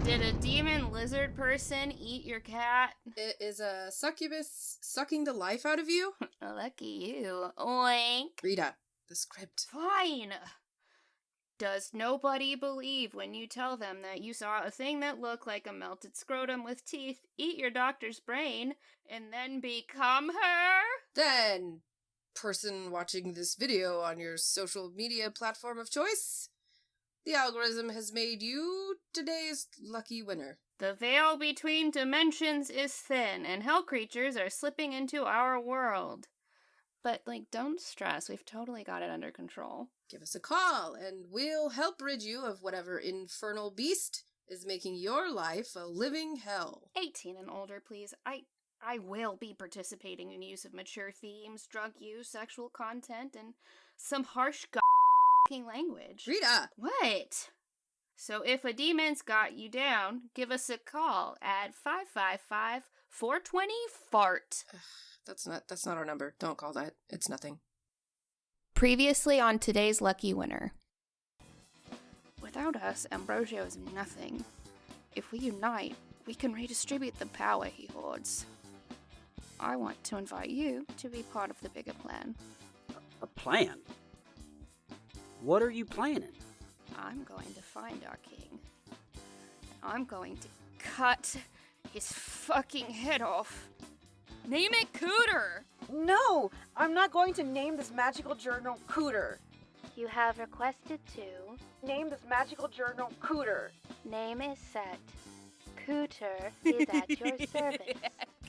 Did a demon lizard person eat your cat? Is a succubus sucking the life out of you? Lucky you. Oink. Rita, the script. Fine. Does nobody believe when you tell them that you saw a thing that looked like a melted scrotum with teeth eat your doctor's brain and then become her? Then, person watching this video on your social media platform of choice, the algorithm has made you today's lucky winner. The veil between dimensions is thin, and hell creatures are slipping into our world. But, don't stress. We've totally got it under control. Give us a call, and we'll help rid you of whatever infernal beast is making your life a living hell. 18 and older, please. I will be participating in use of mature themes, drug use, sexual content, and some harsh language. Rita! What? So if a demon's got you down, give us a call at 555-420-FART. That's not our number. Don't call that. It's nothing. Previously on today's lucky winner. Without us, Ambrosio is nothing. If we unite, we can redistribute the power he hoards. I want to invite you to be part of the bigger plan. A plan? What are you planning? I'm going to find our king. I'm going to cut his fucking head off. Name it Cooter! No! I'm not going to name this magical journal Cooter. You have requested to Name this magical journal Cooter. Name is set. Cooter is at your service.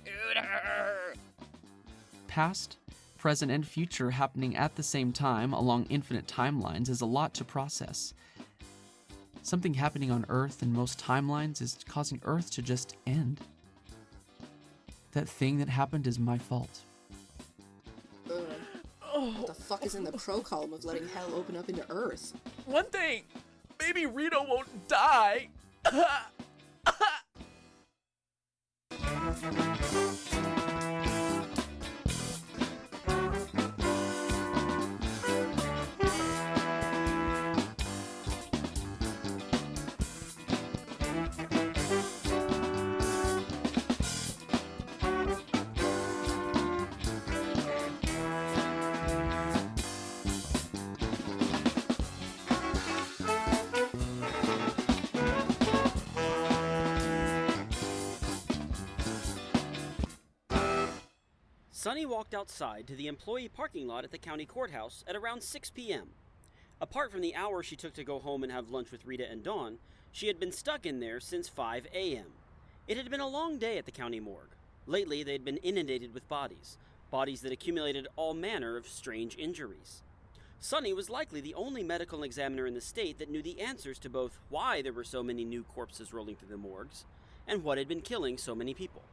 Cooter! Past, present, and future happening at the same time along infinite timelines is a lot to process. Something happening on Earth in most timelines is causing Earth to just end. That thing that happened is my fault. What the fuck is in the pro column of letting hell open up into Earth? One thing, maybe Rita won't die. Sunny walked outside to the employee parking lot at the county courthouse at around 6 p.m. Apart from the hour she took to go home and have lunch with Rita and Dawn, she had been stuck in there since 5 a.m. It had been a long day at the county morgue. Lately, they had been inundated with bodies that accumulated all manner of strange injuries. Sunny was likely the only medical examiner in the state that knew the answers to both why there were so many new corpses rolling through the morgues and what had been killing so many people.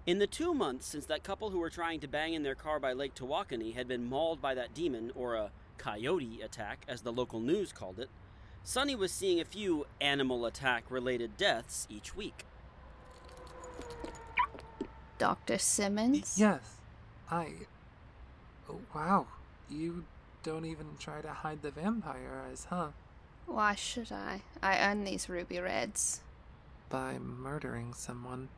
In the 2 months since that couple who were trying to bang in their car by Lake Tawakoni had been mauled by that demon, or a coyote attack, as the local news called it, Sunny was seeing a few animal attack-related deaths each week. Dr. Simmons? Yes, wow, you don't even try to hide the vampire eyes, huh? Why should I? I earn these ruby reds. By murdering someone.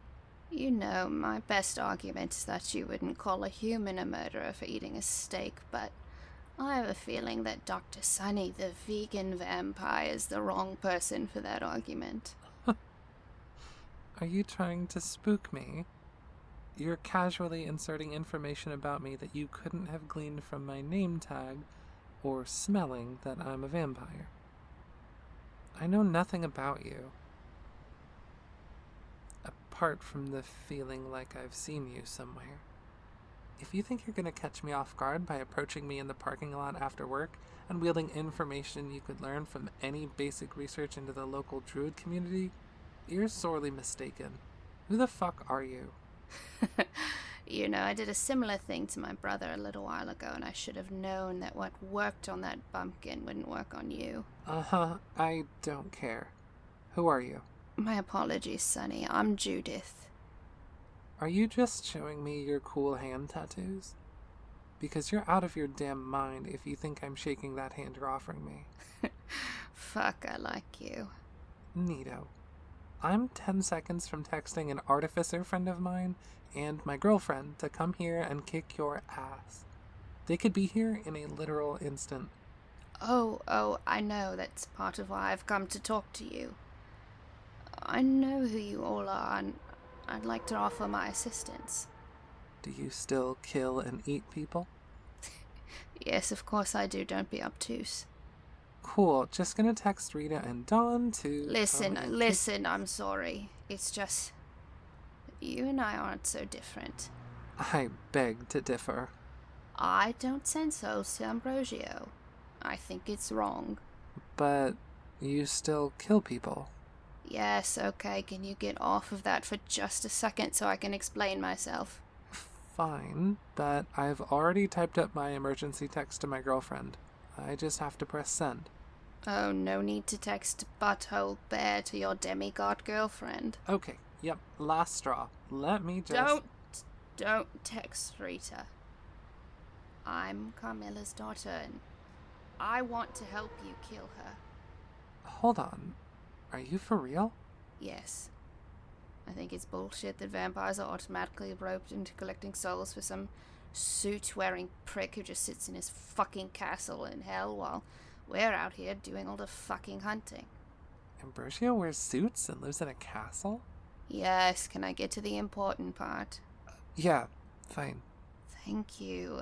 You know, my best argument is that you wouldn't call a human a murderer for eating a steak, but I have a feeling that Dr. Sunny, the vegan vampire, is the wrong person for that argument. Are you trying to spook me? You're casually inserting information about me that you couldn't have gleaned from my name tag, or smelling that I'm a vampire. I know nothing about you. Apart from the feeling like I've seen you somewhere. If you think you're going to catch me off guard by approaching me in the parking lot after work and wielding information you could learn from any basic research into the local druid community, you're sorely mistaken. Who the fuck are you? You know, I did a similar thing to my brother a little while ago, and I should have known that what worked on that bumpkin wouldn't work on you. I don't care. Who are you? My apologies, Sonny. I'm Judith. Are you just showing me your cool hand tattoos? Because you're out of your damn mind if you think I'm shaking that hand you're offering me. Fuck, I like you. Neato. I'm 10 seconds from texting an artificer friend of mine and my girlfriend to come here and kick your ass. They could be here in a literal instant. Oh, I know. That's part of why I've come to talk to you. I know who you all are, and I'd like to offer my assistance. Do you still kill and eat people? Yes, of course I do. Don't be obtuse. Cool. Just gonna text Rita and Dawn to... Listen, I'm sorry. It's just... you and I aren't so different. I beg to differ. I don't send souls to Ambrosio. I think it's wrong. But you still kill people. Yes, okay, can you get off of that for just a second so I can explain myself? Fine, but I've already typed up my emergency text to my girlfriend. I just have to press send. Oh, no need to text butthole bear to your demigod girlfriend. Okay, yep, last straw. Let me just... Don't text Rita. I'm Carmilla's daughter, and I want to help you kill her. Hold on. Are you for real? Yes. I think it's bullshit that vampires are automatically roped into collecting souls for some suit-wearing prick who just sits in his fucking castle in hell while we're out here doing all the fucking hunting. Ambrosio wears suits and lives in a castle? Yes, can I get to the important part? Yeah, fine. Thank you.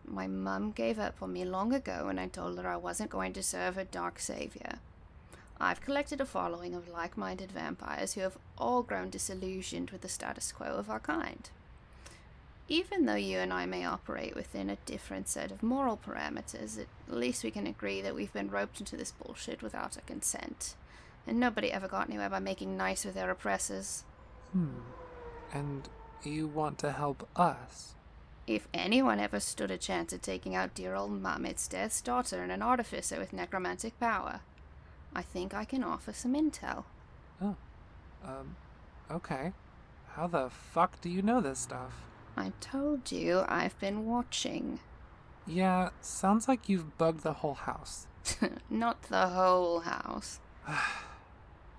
My mum gave up on me long ago when I told her I wasn't going to serve her dark savior. I've collected a following of like-minded vampires who have all grown disillusioned with the status quo of our kind. Even though you and I may operate within a different set of moral parameters, at least we can agree that we've been roped into this bullshit without our consent, and nobody ever got anywhere by making nice with their oppressors. And you want to help us? If anyone ever stood a chance at taking out dear old Mum, it's Death's daughter and an artificer with necromantic power. I think I can offer some intel. Oh. Okay. How the fuck do you know this stuff? I told you I've been watching. Yeah, sounds like you've bugged the whole house. Not the whole house.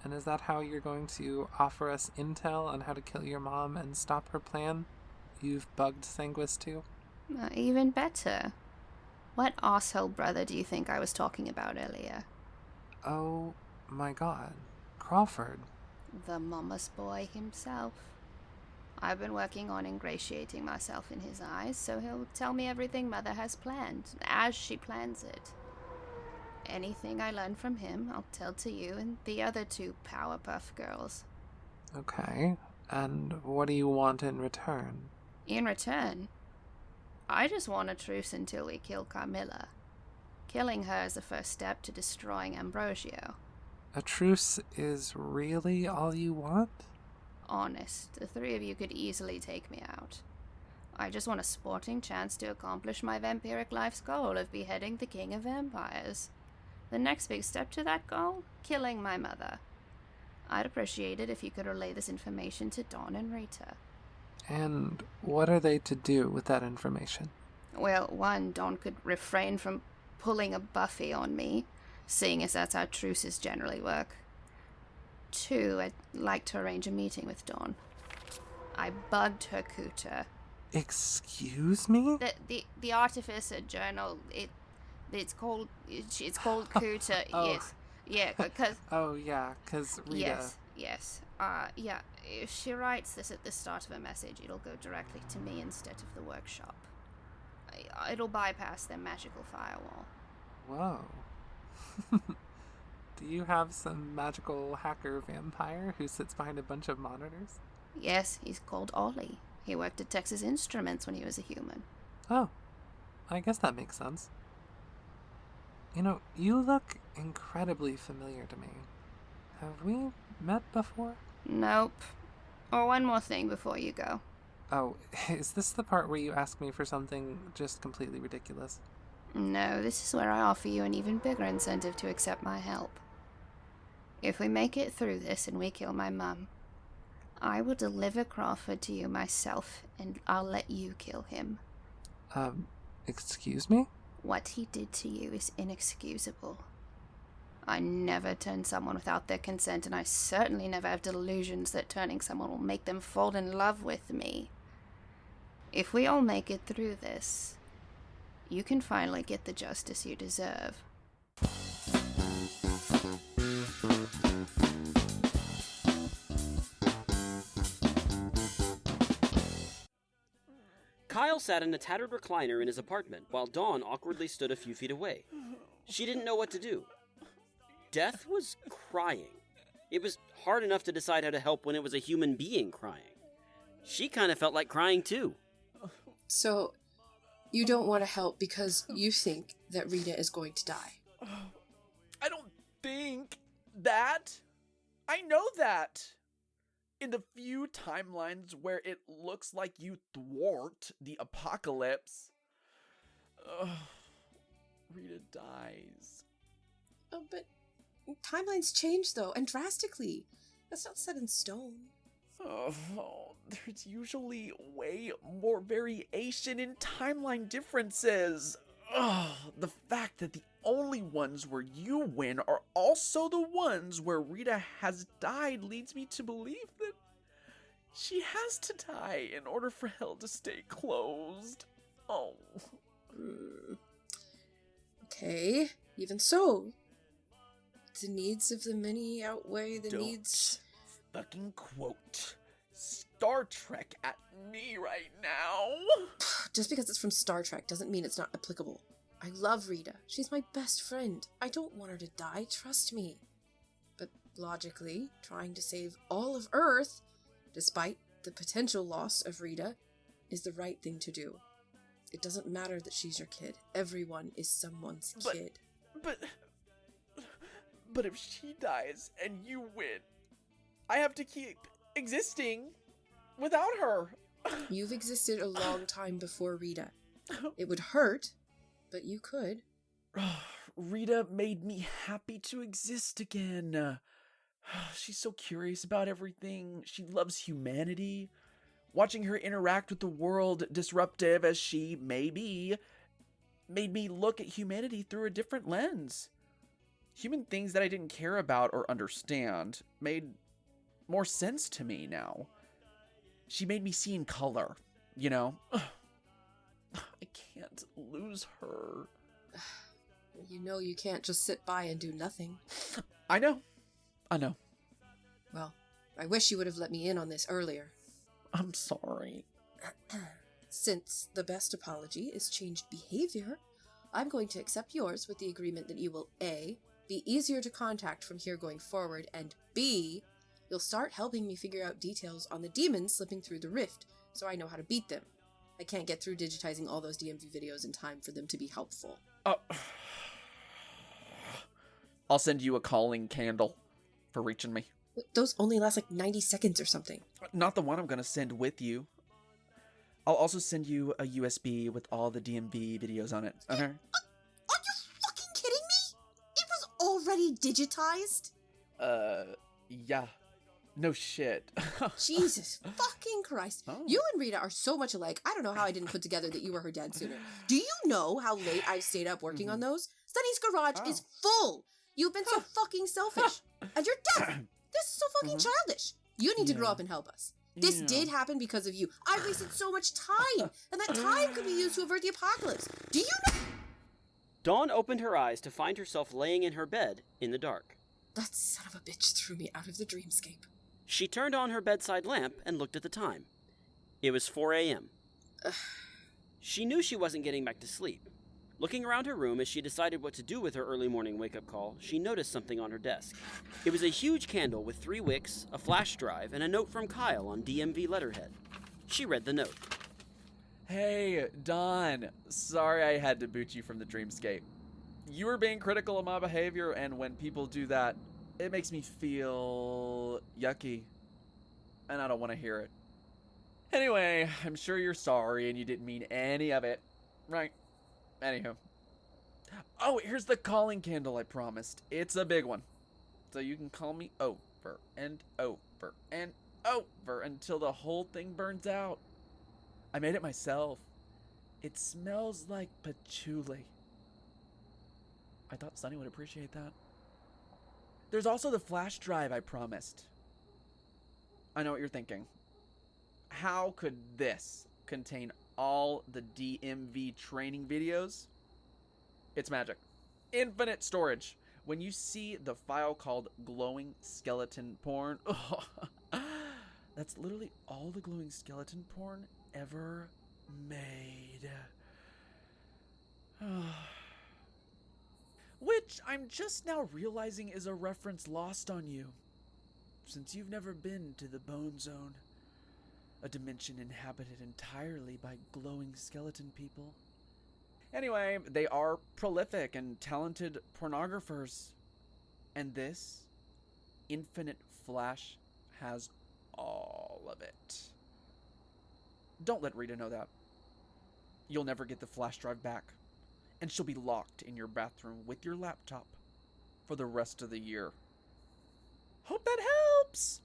And is that how you're going to offer us intel on how to kill your mom and stop her plan? You've bugged Sanguis too? Even better. What asshole brother do you think I was talking about earlier? Oh my god. Crawford. The mama's boy himself. I've been working on ingratiating myself in his eyes, so he'll tell me everything Mother has planned, as she plans it. Anything I learn from him, I'll tell to you and the other two Powerpuff Girls. Okay, and what do you want in return? In return? I just want a truce until we kill Carmilla. Killing her is the first step to destroying Ambrosio. A truce is really all you want? Honest, the three of you could easily take me out. I just want a sporting chance to accomplish my vampiric life's goal of beheading the king of vampires. The next big step to that goal? Killing my mother. I'd appreciate it if you could relay this information to Dawn and Rita. And what are they to do with that information? Well, one, Dawn could refrain from pulling a Buffy on me, seeing as that's how truces generally work. Two, I'd like to arrange a meeting with Dawn. I bugged her cooter. Excuse me? The Artificer Journal, it's called Cooter. Oh. Yes, yeah, because Oh yeah, 'cause Rita. yes. Yeah. If she writes this at the start of a message, it'll go directly to me instead of the workshop. It'll bypass their magical firewall. Whoa. Do you have some magical hacker vampire who sits behind a bunch of monitors? Yes, he's called Ollie. He worked at Texas Instruments when he was a human. Oh, I guess that makes sense. You know, you look incredibly familiar to me. Have we met before? Nope. Or one more thing before you go. Oh, is this the part where you ask me for something just completely ridiculous? No, this is where I offer you an even bigger incentive to accept my help. If we make it through this and we kill my mum, I will deliver Crawford to you myself, and I'll let you kill him. Excuse me? What he did to you is inexcusable. I never turn someone without their consent, and I certainly never have delusions that turning someone will make them fall in love with me. If we all make it through this, you can finally get the justice you deserve. Kyle sat in a tattered recliner in his apartment while Dawn awkwardly stood a few feet away. She didn't know what to do. Death was crying. It was hard enough to decide how to help when it was a human being crying. She kind of felt like crying too. So, you don't want to help because you think that Rita is going to die. I don't think that. I know that. In the few timelines where it looks like you thwart the apocalypse, Rita dies. Oh, but timelines change, though, and drastically. That's not set in stone. Oh, there's usually way more variation in timeline differences. The fact that the only ones where you win are also the ones where Rita has died leads me to believe that she has to die in order for hell to stay closed. Oh. Okay, even so, the needs of the many outweigh the needs... Fucking quote Star Trek at me right now. Just because it's from Star Trek doesn't mean it's not applicable. I love Rita. She's my best friend. I don't want her to die, trust me. But logically, trying to save all of Earth, despite the potential loss of Rita, is the right thing to do. It doesn't matter that she's your kid. Everyone is someone's kid. But if she dies and you win, I have to keep existing without her. You've existed a long time before Rita. It would hurt, but you could. Rita made me happy to exist again. She's so curious about everything. She loves humanity. Watching her interact with the world, disruptive as she may be, made me look at humanity through a different lens. Human things that I didn't care about or understand made more sense to me now. She made me see in color, you know? I can't lose her. You know you can't just sit by and do nothing. I know. Well, I wish you would have let me in on this earlier. I'm sorry. Since the best apology is changed behavior, I'm going to accept yours with the agreement that you will A, be easier to contact from here going forward, and B, you'll start helping me figure out details on the demons slipping through the rift, so I know how to beat them. I can't get through digitizing all those DMV videos in time for them to be helpful. I'll send you a calling candle for reaching me. Those only last like 90 seconds or something. Not the one I'm gonna send with you. I'll also send you a USB with all the DMV videos on it, okay? Are you fucking kidding me? It was already digitized? Yeah. No shit. Jesus fucking Christ. Oh. You and Rita are so much alike, I don't know how I didn't put together that you were her dad sooner. Do you know how late I've stayed up working on those? Sunny's garage is full. You've been so fucking selfish. And you're deaf. This is so fucking childish. You need to grow up and help us. This did happen because of you. I wasted so much time, and that time could be used to avert the apocalypse. Do you know? Dawn opened her eyes to find herself laying in her bed in the dark. That son of a bitch threw me out of the dreamscape. She turned on her bedside lamp and looked at the time. It was 4 a.m. She knew she wasn't getting back to sleep. Looking around her room as she decided what to do with her early morning wake-up call, she noticed something on her desk. It was a huge candle with 3 wicks, a flash drive, and a note from Kyle on DMV letterhead. She read the note. Hey, Dawn. Sorry I had to boot you from the dreamscape. You were being critical of my behavior, and when people do that, it makes me feel yucky. And I don't want to hear it. Anyway, I'm sure you're sorry and you didn't mean any of it. Right. Anywho. Oh, here's the calling candle I promised. It's a big one. So you can call me over and over and over until the whole thing burns out. I made it myself. It smells like patchouli. I thought Sunny would appreciate that. There's also the flash drive I promised. I know what you're thinking. How could this contain all the DMV training videos? It's magic. Infinite storage. When you see the file called glowing skeleton porn, that's literally all the glowing skeleton porn ever made. Which I'm just now realizing is a reference lost on you, since you've never been to the Bone Zone, a dimension inhabited entirely by glowing skeleton people. Anyway, they are prolific and talented pornographers, and this Infinite Flash has all of it. Don't let Rita know that. You'll never get the flash drive back, and she'll be locked in your bathroom with your laptop for the rest of the year. Hope that helps!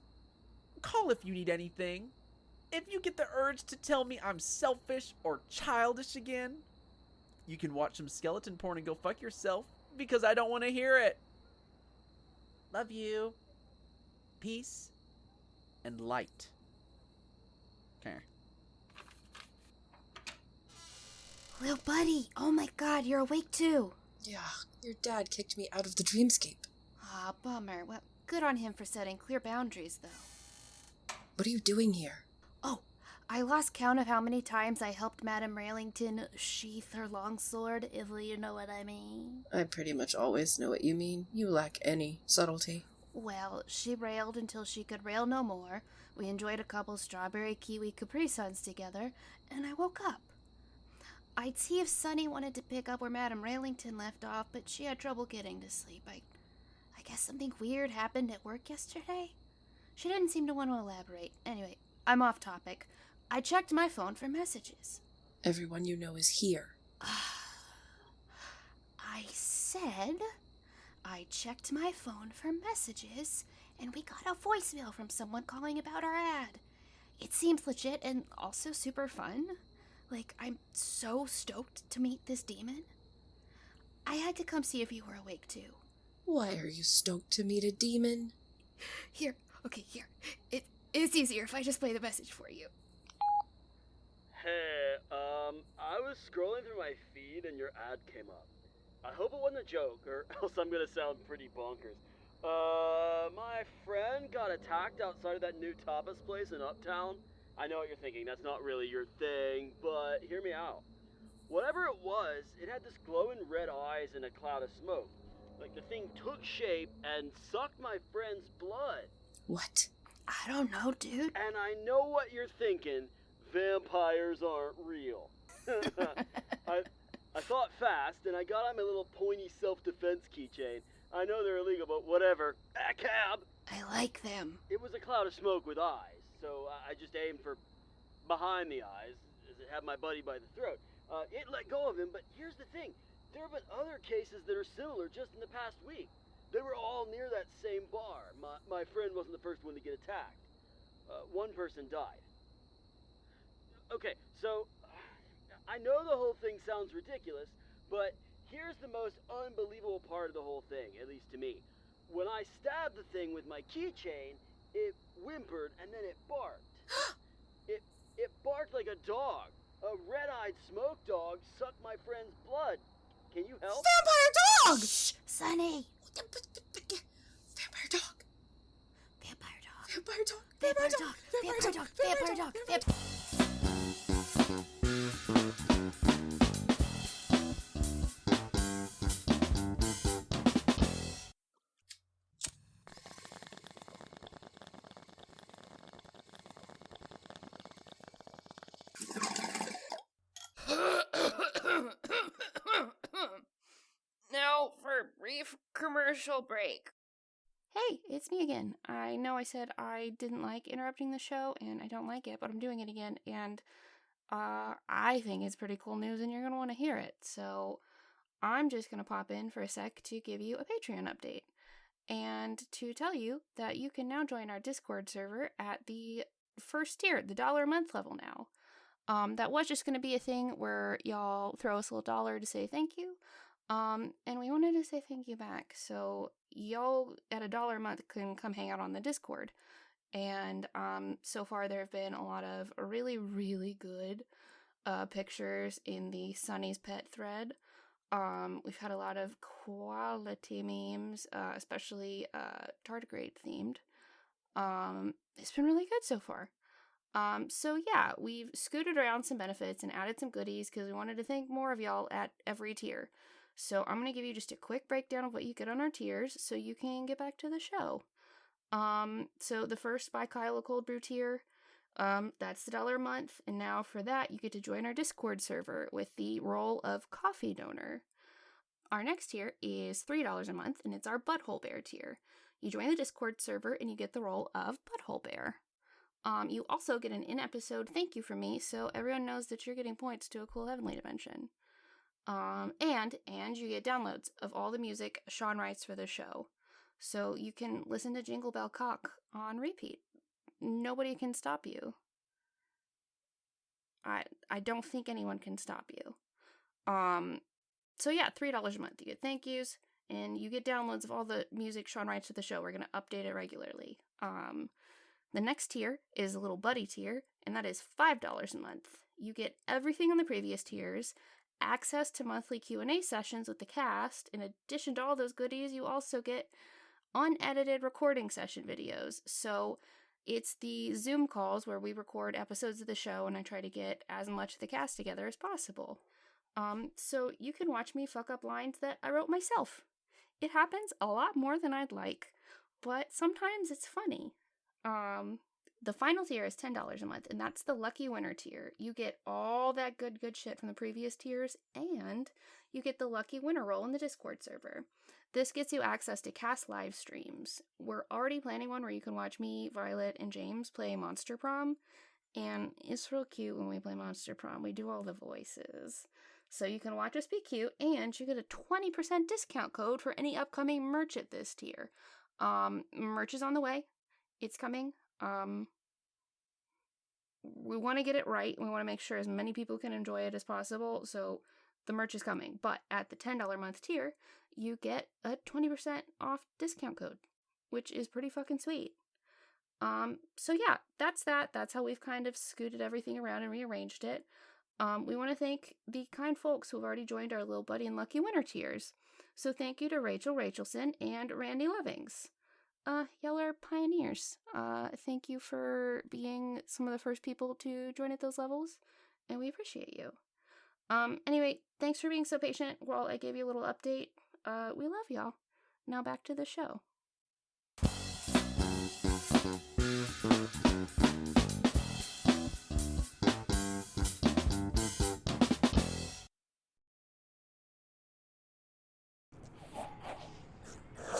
Call if you need anything. If you get the urge to tell me I'm selfish or childish again, you can watch some skeleton porn and go fuck yourself, because I don't want to hear it. Love you. Peace and light. Okay. Little buddy, oh my god, you're awake too. Yeah, your dad kicked me out of the dreamscape. Ah, bummer. Well, good on him for setting clear boundaries, though. What are you doing here? Oh, I lost count of how many times I helped Madame Railington sheath her longsword, if you know what I mean. I pretty much always know what you mean. You lack any subtlety. Well, she railed until she could rail no more. We enjoyed a couple strawberry kiwi Capri Suns together, and I woke up. I'd see if Sunny wanted to pick up where Madame Railington left off, but she had trouble getting to sleep. I guess something weird happened at work yesterday? She didn't seem to want to elaborate. Anyway, I'm off topic. I checked my phone for messages. Everyone you know is here. I said I checked my phone for messages, and we got a voicemail from someone calling about our ad. It seems legit and also super fun. Like, I'm so stoked to meet this demon. I had to come see if you were awake too. Why are you stoked to meet a demon? Here. It's easier if I just play the message for you. Hey, I was scrolling through my feed and your ad came up. I hope it wasn't a joke, or else I'm gonna sound pretty bonkers. My friend got attacked outside of that new tapas place in Uptown. I know what you're thinking, that's not really your thing, but hear me out. Whatever it was, it had this glowing red eyes and a cloud of smoke. Like, the thing took shape and sucked my friend's blood. What? I don't know, dude. And I know what you're thinking. Vampires aren't real. I thought fast, and I got on my little pointy self-defense keychain. I know they're illegal, but whatever. Cab! I like them. It was a cloud of smoke with eyes, so I just aimed for behind the eyes, as it had my buddy by the throat. It let go of him, but here's the thing. There have been other cases that are similar just in the past week. They were all near that same bar. My friend wasn't the first one to get attacked. One person died. Okay, so I know the whole thing sounds ridiculous, but here's the most unbelievable part of the whole thing, at least to me. When I stabbed the thing with my keychain, it whimpered and then it barked. It barked like a dog. A red-eyed smoke dog sucked my friend's blood. Can you help? Vampire dog! Shh, Sonny. Vampire dog. Vampire dog. Vampire dog. Vampire dog. Vampire dog. Vampire dog. Now for a brief commercial break. Hey, it's me again. I know I said I didn't like interrupting the show, and I don't like it, but I'm doing it again, and I think it's pretty cool news, and you're going to want to hear it. So I'm just going to pop in for a sec to give you a Patreon update, and to tell you that you can now join our Discord server at the first tier, the $1 a month level now. That was just going to be a thing where y'all throw us a little dollar to say thank you. And we wanted to say thank you back. So y'all at $1 a month can come hang out on the Discord. And so far there have been a lot of really, really good pictures in the Sunny's Pet thread. We've had a lot of quality memes, especially tardigrade themed. It's been really good so far. So yeah, we've scooted around some benefits and added some goodies because we wanted to thank more of y'all at every tier. So I'm going to give you just a quick breakdown of what you get on our tiers so you can get back to the show. So the first by Kyle, a cold brew tier, that's the $1 a month. And now for that, you get to join our Discord server with the role of coffee donor. Our next tier is $3 a month, and it's our Butthole Bear tier. You join the Discord server and you get the role of Butthole Bear. You also get an in-episode thank you from me, so everyone knows that you're getting points to a cool heavenly dimension. And you get downloads of all the music Sean writes for the show. So you can listen to Jingle Bell Cock on repeat. Nobody can stop you. I don't think anyone can stop you. So yeah, $3 a month. You get thank yous, and you get downloads of all the music Sean writes for the show. We're going to update it regularly. The next tier is a little buddy tier, and that is $5 a month. You get everything on the previous tiers, access to monthly Q&A sessions with the cast. In addition to all those goodies, you also get unedited recording session videos. So it's the Zoom calls where we record episodes of the show and I try to get as much of the cast together as possible. So you can watch me fuck up lines that I wrote myself. It happens a lot more than I'd like, but sometimes it's funny. The final tier is $10 a month, and that's the lucky winner tier. You get all that good shit from the previous tiers, and you get the lucky winner role in the Discord server. This gets you access to cast live streams. We're already planning one where you can watch me, Violet, and James play Monster Prom, and it's real cute when we play Monster Prom. We do all the voices. So you can watch us be cute, and you get a 20% discount code for any upcoming merch at this tier. Merch is on the way. It's coming. We want to get it right. We want to make sure as many people can enjoy it as possible. So the merch is coming. But at the $10 a month tier, you get a 20% off discount code, which is pretty fucking sweet. So yeah, that's that. That's how we've kind of scooted everything around and rearranged it. We want to thank the kind folks who've already joined our Little Buddy and Lucky Winner tiers. So thank you to Rachel Rachelson and Randy Lovings. Y'all are pioneers. Thank you for being some of the first people to join at those levels, and we appreciate you. Anyway, thanks for being so patient while I gave you a little update. We love y'all. Now back to the show.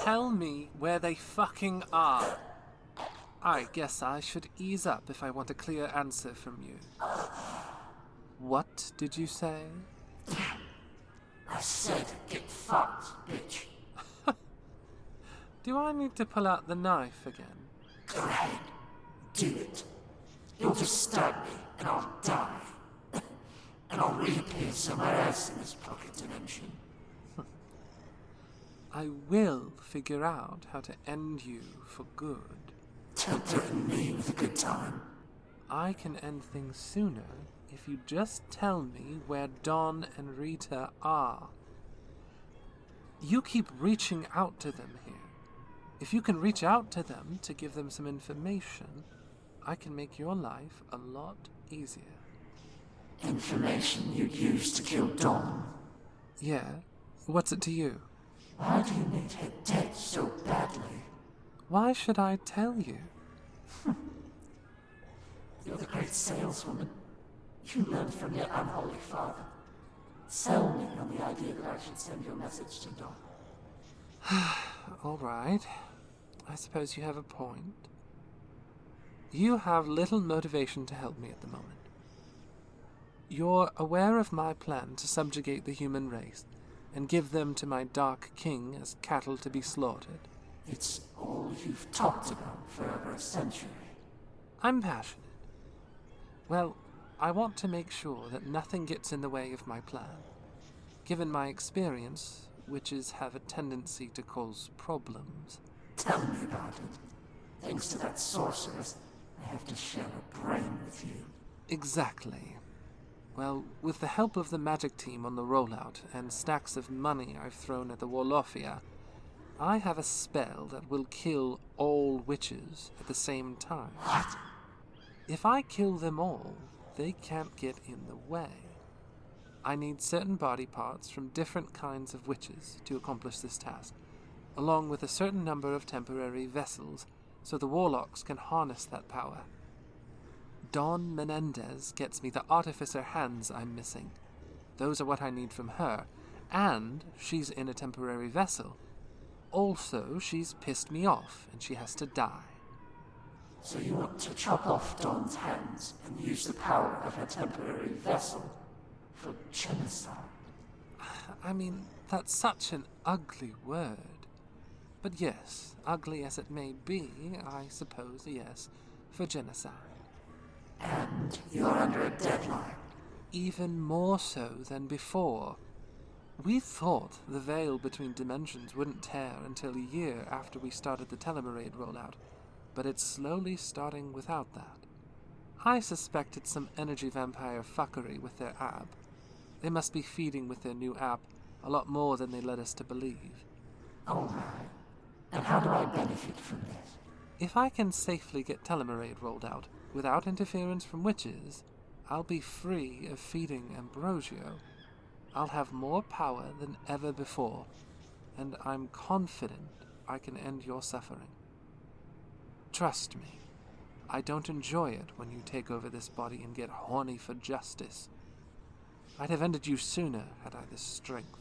Tell me where they fucking are. I guess I should ease up if I want a clear answer from you. What did you say? I said get fucked, bitch. Do I need to pull out the knife again? Go ahead. Do it. You'll just stab me and I'll die. And I'll reappear somewhere else in this pocket dimension. I will figure out how to end you for good. Don't threaten me with a good time. I can end things sooner if you just tell me where Don and Rita are. You keep reaching out to them here. If you can reach out to them to give them some information, I can make your life a lot easier. Information you'd use to kill Don? Yeah? What's it to you? Why do you need her dead so badly? Why should I tell you? You're the great saleswoman. You learned from your unholy father. Sell me on the idea that I should send your message to Don. All right. I suppose you have a point. You have little motivation to help me at the moment. You're aware of my plan to subjugate the human race and give them to my Dark King as cattle to be slaughtered. It's all you've talked about for over a century. I'm passionate. Well, I want to make sure that nothing gets in the way of my plan. Given my experience, witches have a tendency to cause problems. Tell me about it. Thanks to that sorceress, I have to share a brain with you. Exactly. Well, with the help of the magic team on the rollout and stacks of money I've thrown at the Warlofia, I have a spell that will kill all witches at the same time. What? If I kill them all, they can't get in the way. I need certain body parts from different kinds of witches to accomplish this task, along with a certain number of temporary vessels, so the warlocks can harness that power. Dawn Menendez gets me the artificer hands I'm missing. Those are what I need from her, and she's in a temporary vessel. Also, she's pissed me off, and she has to die. So you want to chop off Dawn's hands and use the power of her temporary vessel for genocide? I mean, that's such an ugly word. But yes, ugly as it may be, I suppose yes, for genocide. And you're under a deadline. Even more so than before. We thought the veil between dimensions wouldn't tear until a year after we started the Telemarade rollout, but it's slowly starting without that. I suspect it's some energy vampire fuckery with their app. They must be feeding with their new app a lot more than they led us to believe. Oh my. And how do I benefit from this? If I can safely get Telemarade rolled out, without interference from witches, I'll be free of feeding Ambrosio. I'll have more power than ever before, and I'm confident I can end your suffering. Trust me, I don't enjoy it when you take over this body and get horny for justice. I'd have ended you sooner had I the strength.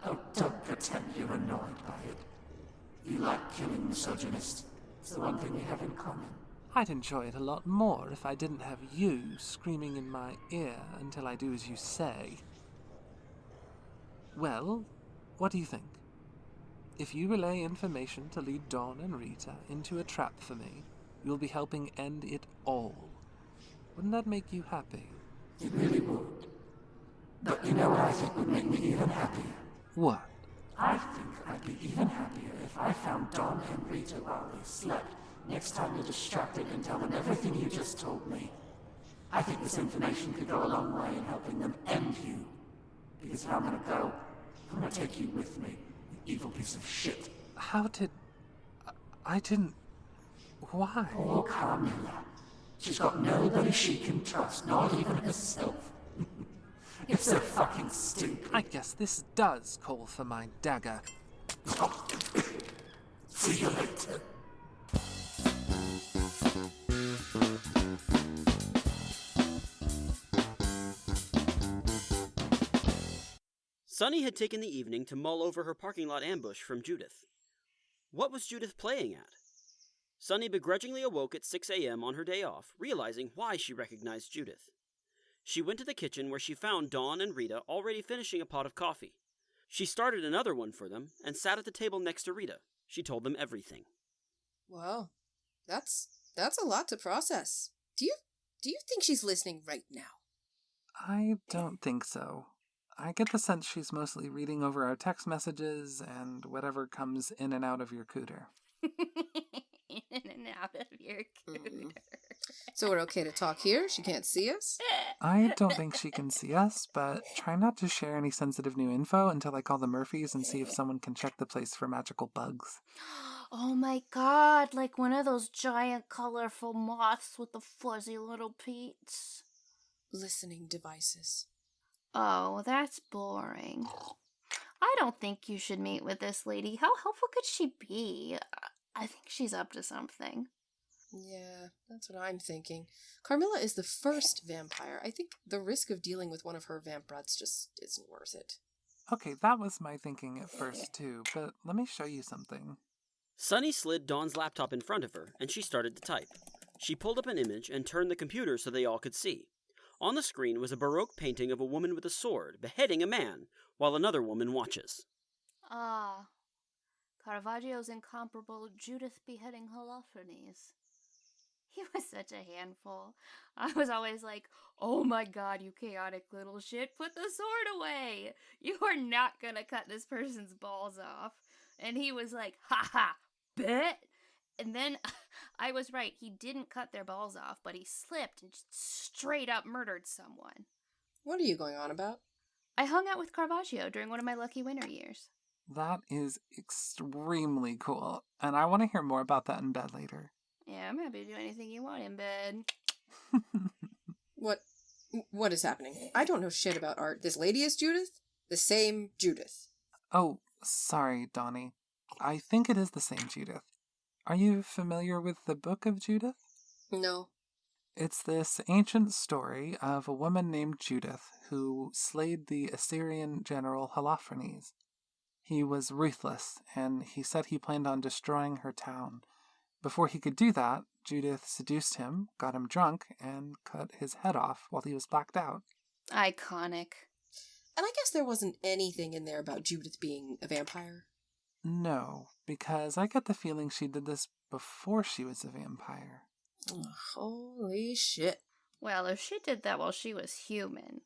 Oh, don't pretend you're annoyed by it. You like killing misogynists. It's the one thing we have in common. I'd enjoy it a lot more if I didn't have you screaming in my ear until I do as you say. Well, what do you think? If you relay information to lead Dawn and Rita into a trap for me, you'll be helping end it all. Wouldn't that make you happy? It really would. But you know what I think would make me even happier? What? I think I'd be even happier if I found Dawn and Rita while they slept. Next time you're distracted and tell them everything you just told me. I think this information could go a long way in helping them end you. Because if I'm gonna go, I'm gonna take you with me, you evil piece of shit. How did... I didn't... Why? Poor Carmilla. She's got nobody she can trust, not even herself. It's so fucking stupid. I guess this does call for my dagger. See you later. Sunny had taken the evening to mull over her parking lot ambush from Judith. What was Judith playing at? Sunny begrudgingly awoke at 6 a.m. on her day off, realizing why she recognized Judith. She went to the kitchen where she found Dawn and Rita already finishing a pot of coffee. She started another one for them and sat at the table next to Rita. She told them everything. Well, that's a lot to process. Do you think she's listening right now? I don't think so. I get the sense she's mostly reading over our text messages and whatever comes in and out of your cooter. In and out of your cooter. So we're okay to talk here? She can't see us? I don't think she can see us, but try not to share any sensitive new info until I call the Murphys and see if someone can check the place for magical bugs. Oh my god, like one of those giant colorful moths with the fuzzy little peats. Listening devices. Oh, that's boring. I don't think you should meet with this lady. How helpful could she be? I think she's up to something. Yeah, that's what I'm thinking. Carmilla is the first vampire. I think the risk of dealing with one of her vamp brats just isn't worth it. Okay, that was my thinking at first too, but let me show you something. Sunny slid Dawn's laptop in front of her, and she started to type. She pulled up an image and turned the computer so they all could see. On the screen was a Baroque painting of a woman with a sword, beheading a man, while another woman watches. Ah, Caravaggio's incomparable Judith beheading Holofernes. He was such a handful. I was always like, oh my god, you chaotic little shit, put the sword away! You are not gonna cut this person's balls off. And he was like, ha ha, bet! And then I was right, he didn't cut their balls off, but he slipped and just straight up murdered someone. What are you going on about? I hung out with Caravaggio during one of my lucky winter years. That is extremely cool, and I want to hear more about that in bed later. Yeah, I'm happy to do anything you want in bed. What is happening? I don't know shit about art. This lady is Judith? The same Judith. Oh, sorry, Donnie. I think it is the same Judith. Are you familiar with the Book of Judith? No. It's this ancient story of a woman named Judith who slayed the Assyrian general Holofernes. He was ruthless, and he said he planned on destroying her town. Before he could do that, Judith seduced him, got him drunk, and cut his head off while he was blacked out. Iconic. And I guess there wasn't anything in there about Judith being a vampire. No, because I get the feeling she did this before she was a vampire. Oh, holy shit. Well, if she did that while she was human,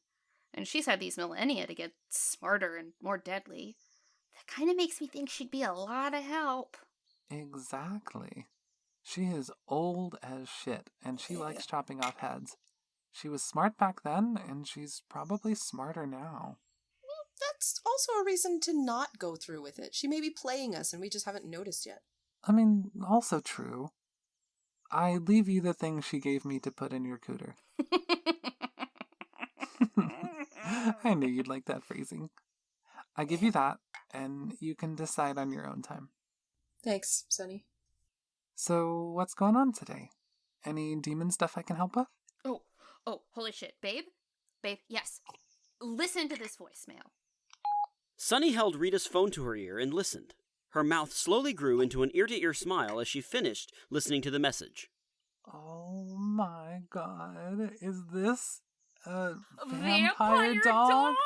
and she's had these millennia to get smarter and more deadly, that kind of makes me think she'd be a lot of help. Exactly. She is old as shit, and she likes chopping off heads. She was smart back then, and she's probably smarter now. Well, that's also a reason to not go through with it. She may be playing us, and we just haven't noticed yet. I mean, also true. I leave you the thing she gave me to put in your cooter. I knew you'd like that phrasing. I give you that, and you can decide on your own time. Thanks, Sonny. So, what's going on today? Any demon stuff I can help with? Oh, holy shit, babe? Babe, yes. Listen to this voicemail. Sunny held Rita's phone to her ear and listened. Her mouth slowly grew into an ear-to-ear smile as she finished listening to the message. Oh my god, is this a Vampire dog?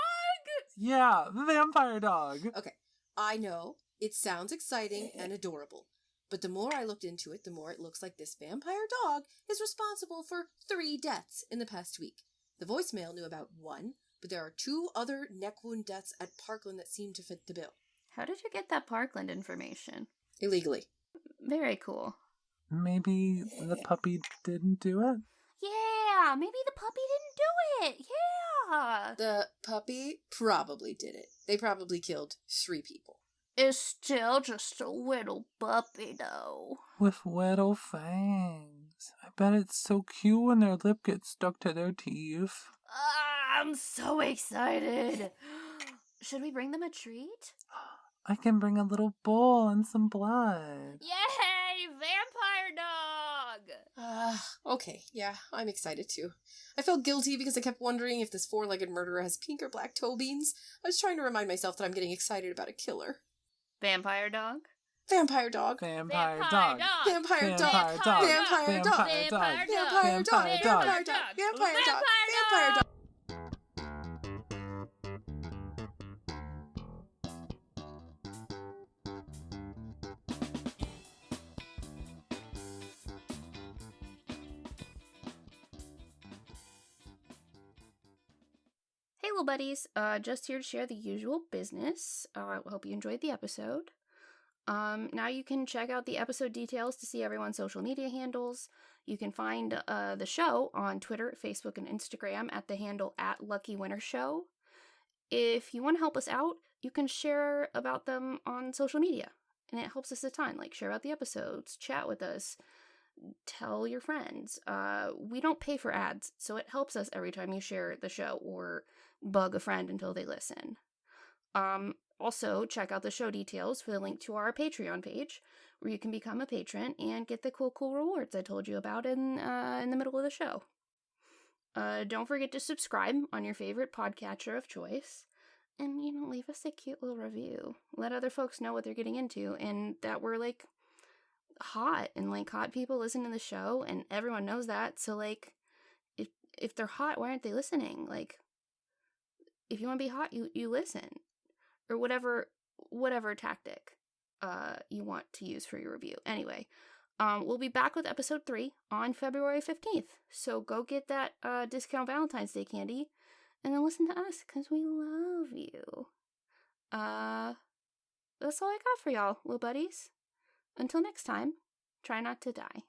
Yeah, vampire dog. Okay, I know, it sounds exciting and adorable. But the more I looked into it, the more it looks like this vampire dog is responsible for 3 deaths in the past week. The voicemail knew about 1, but there are 2 other neck wound deaths at Parkland that seem to fit the bill. How did you get that Parkland information? Illegally. Very cool. Maybe the puppy didn't do it? Yeah, maybe the puppy didn't do it. Yeah. The puppy probably did it. They probably killed 3 people. It's still just a little puppy, though. With little fangs. I bet it's so cute when their lip gets stuck to their teeth. I'm so excited. Should we bring them a treat? I can bring a little bowl and some blood. Yay! Vampire dog! Okay, yeah, I'm excited too. I felt guilty because I kept wondering if this 4-legged murderer has pink or black toe beans. I was trying to remind myself that I'm getting excited about a killer. Vampire dog? Vampire dog. Vampire dog. Vampire dog. Vampire dog. Vampire dog. Vampire dog. Vampire dog. Vampire dog. Vampire dog. Vampire dog. Hey, little buddies. Just here to share the usual business. I hope you enjoyed the episode. Now you can check out the episode details to see everyone's social media handles. You can find the show on Twitter, Facebook, and Instagram at the handle @LuckyWinterShow. If you want to help us out, you can share about them on social media, and it helps us a ton. Like, share out the episodes, chat with us, tell your friends. We don't pay for ads, so it helps us every time you share the show or bug a friend until they listen. Also, check out the show details for the link to our Patreon page, where you can become a patron and get the cool rewards I told you about in the middle of the show. Don't forget to subscribe on your favorite podcatcher of choice, and, leave us a cute little review. Let other folks know what they're getting into, and that we're, hot, and, hot people listen to the show, and everyone knows that, so, if they're hot, why aren't they listening? If you want to be hot, you listen. Or whatever tactic you want to use for your review. Anyway, We'll be back with episode 3 on February 15th. So go get that discount Valentine's Day candy and then listen to us because we love you. That's all I got for y'all, little buddies. Until next time, try not to die.